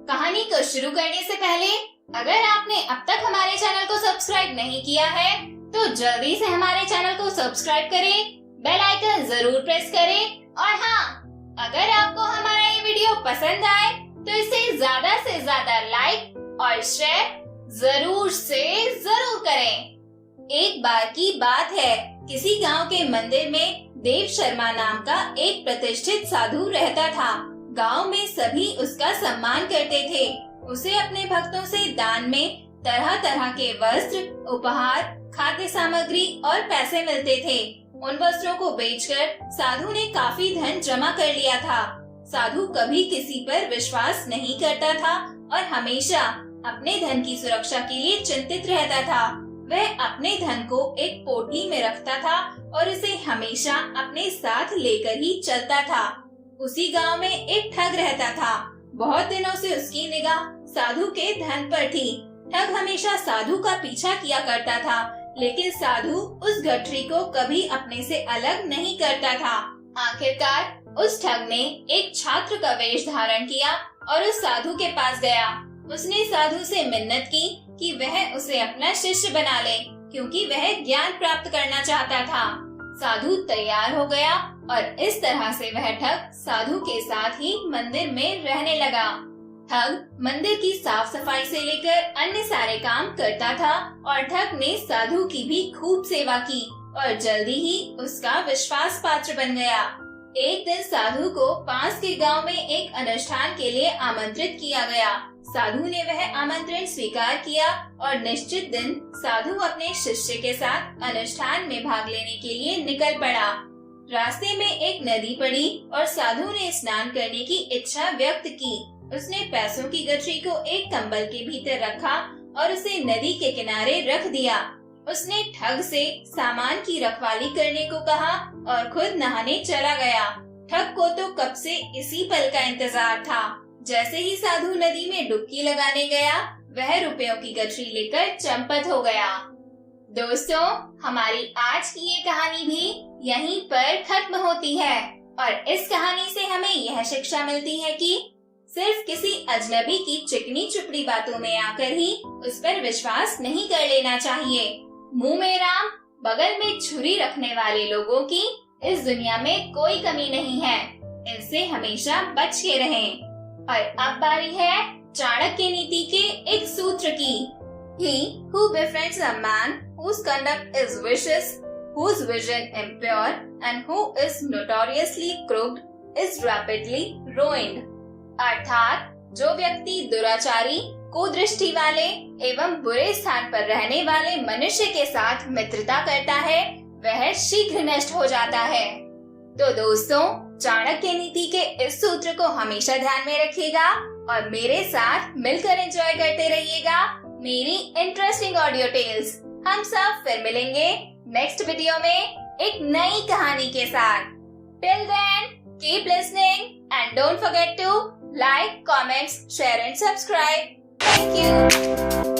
कहानी को शुरू करने से पहले अगर आपने अब तक हमारे चैनल को सब्सक्राइब नहीं किया है तो जल्दी से हमारे चैनल को सब्सक्राइब करें, बेल आइकन जरूर प्रेस करें और हाँ, अगर आपको हमारा ये वीडियो पसंद आए तो इसे ज्यादा से ज्यादा लाइक और शेयर जरूर से जरूर करें। एक बार की बात है, किसी गांव के मंदिर में देव शर्मा नाम का एक प्रतिष्ठित साधु रहता था। गांव में सभी उसका सम्मान करते थे। उसे अपने भक्तों से दान में तरह तरह के वस्त्र, उपहार, खाद्य सामग्री और पैसे मिलते थे। उन वस्त्रों को बेचकर साधु ने काफी धन जमा कर लिया था। साधु कभी किसी पर विश्वास नहीं करता था और हमेशा अपने धन की सुरक्षा के लिए चिंतित रहता था। वह अपने धन को एक पोटली में रखता था और इसे हमेशा अपने साथ लेकर ही चलता था। उसी गांव में एक ठग रहता था। बहुत दिनों से उसकी निगाह साधु के धन पर थी। ठग हमेशा साधु का पीछा किया करता था, लेकिन साधु उस गठरी को कभी अपने से अलग नहीं करता था। आखिरकार उस ठग ने एक छात्र का वेश धारण किया और उस साधु के पास गया। उसने साधु से मिन्नत की कि वह उसे अपना शिष्य बना ले, क्योंकि वह ज्ञान प्राप्त करना चाहता था। साधु तैयार हो गया और इस तरह से वह ठग साधु के साथ ही मंदिर में रहने लगा। ठग मंदिर की साफ सफाई से लेकर अन्य सारे काम करता था और ठग ने साधु की भी खूब सेवा की और जल्दी ही उसका विश्वास पात्र बन गया। एक दिन साधु को पास के गांव में एक अनुष्ठान के लिए आमंत्रित किया गया। साधु ने वह आमंत्रण स्वीकार किया और निश्चित दिन साधु अपने शिष्य के साथ अनुष्ठान में भाग लेने के लिए निकल पड़ा। रास्ते में एक नदी पड़ी और साधु ने स्नान करने की इच्छा व्यक्त की। उसने पैसों की गठरी को एक कंबल के भीतर रखा और उसे नदी के किनारे रख दिया। उसने ठग से सामान की रखवाली करने को कहा और खुद नहाने चला गया। ठग को तो कब से इसी पल का इंतजार था। जैसे ही साधु नदी में डुबकी लगाने गया, वह रुपयों की गठरी लेकर चंपत हो गया। दोस्तों, हमारी आज की ये कहानी भी यहीं पर खत्म होती है और इस कहानी से हमें यह शिक्षा मिलती है कि सिर्फ किसी अजनबी की चिकनी चुपड़ी बातों में आकर ही उस पर विश्वास नहीं कर लेना चाहिए। मुंह में राम, बगल में छुरी रखने वाले लोगों की इस दुनिया में कोई कमी नहीं है। इनसे हमेशा बच के रहें। और अब बारी है चाणक्य नीति के एक सूत्र की। He who befriends a man whose conduct is vicious, whose vision impure, and who is notoriously crooked is rapidly ruined. अर्थात जो व्यक्ति दुराचारी, कुदृष्टि वाले एवं बुरे स्थान पर रहने वाले मनुष्य के साथ मित्रता करता है, वह शीघ्र नष्ट हो जाता है। तो दोस्तों, चाणक्य नीति के इस सूत्र को हमेशा ध्यान में रखिएगा और मेरे साथ मिलकर एंजॉय करते रहिएगा मेरी इंटरेस्टिंग ऑडियो टेल्स। हम सब फिर मिलेंगे नेक्स्ट वीडियो में एक नई कहानी के साथ। Till then, keep listening and don't forget to like, comments, share and subscribe. Thank you.